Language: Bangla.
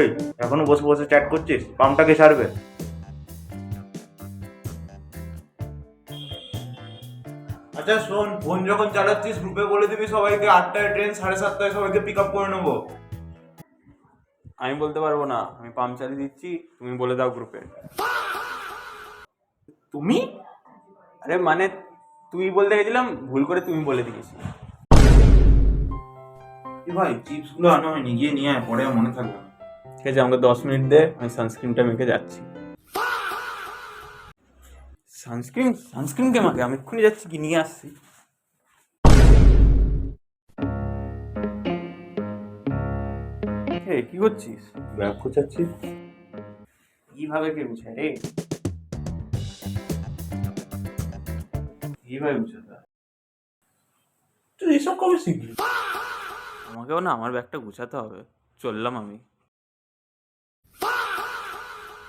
এই এখনো বসে বসে চ্যাট করছিস? পাম্পটাকে ছাড়বে? আচ্ছা শোন, ফোন যখন চালাচ্ছিস গ্রুপে বলে দিবি সবাইকে 8টায় ট্রেন, 7:30টায় সবাইকে পিক আপ করে নেবো। আমি বলতে পারবো না, আমি পাম্প চালিয়ে দিচ্ছি, তুমি বলে দাও গ্রুপে। তুমি? আরে মানে তুই বলতে গেছিলাম, ভুল করে তুমি বলে দিয়েছি। কি ভাই, চিপস গুলো আনা হয়নি, গিয়ে নিয়ে আয়, পরে আর মনে থাকবে না। ঠিক আছে, আমাকে 10 মিনিট দে, আমি সানস্ক্রিনটা মেখে যাচ্ছি। সানস্ক্রিন সানস্ক্রিন কে মাকে? আমি এক্ষুনি যাচ্ছি, কি নিয়ে আসছি। কি করছিস? ব্যাগ গোছাচ্ছিস? কিভাবে কে বুঝায় রে? কিভাবে বুঝাতে? তুই এসব কবে শিখলি? আমাকেও না আমার ব্যাগটা গুছাতে হবে। চললাম আমি।